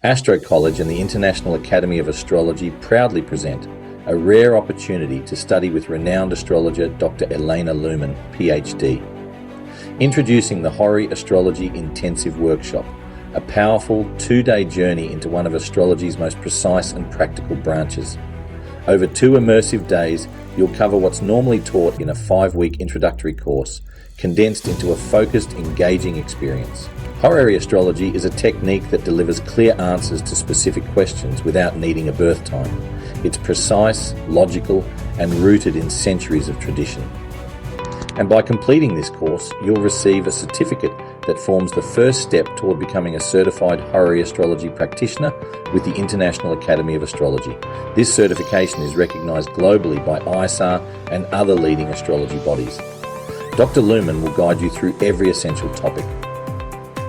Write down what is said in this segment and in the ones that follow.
Astro College and the International Academy of Astrology proudly present a rare opportunity to study with renowned astrologer Dr. Elena Luhman, PhD. Introducing the Horary Astrology Intensive Workshop, a powerful 2-day journey into one of astrology's most precise and practical branches. Over 2 immersive days, you'll cover what's normally taught in a 5-week introductory course, condensed into a focused, engaging experience. Horary astrology is a technique that delivers clear answers to specific questions without needing a birth time. It's precise, logical, and rooted in centuries of tradition. And by completing this course, you'll receive a certificate that forms the first step toward becoming a certified Horary astrology practitioner with the International Academy of Astrology. This certification is recognized globally by ISAR and other leading astrology bodies. Dr. Luhman will guide you through every essential topic.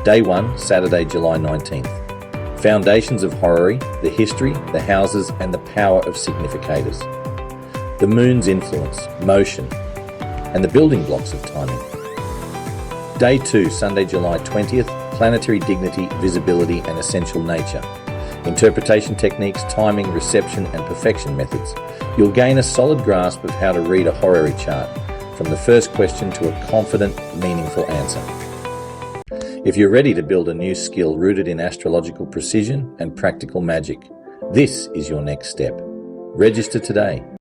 Day 1, Saturday, July 19th. Foundations of Horary, the history, the houses, and the power of significators. The moon's influence, motion, and the building blocks of timing. Day 2, Sunday, July 20th, planetary dignity, visibility, and essential nature. Interpretation techniques, timing, reception, and perfection methods. You'll gain a solid grasp of how to read a horary chart, from the first question to a confident, meaningful answer. If you're ready to build a new skill rooted in astrological precision and practical magic, this is your next step. Register today.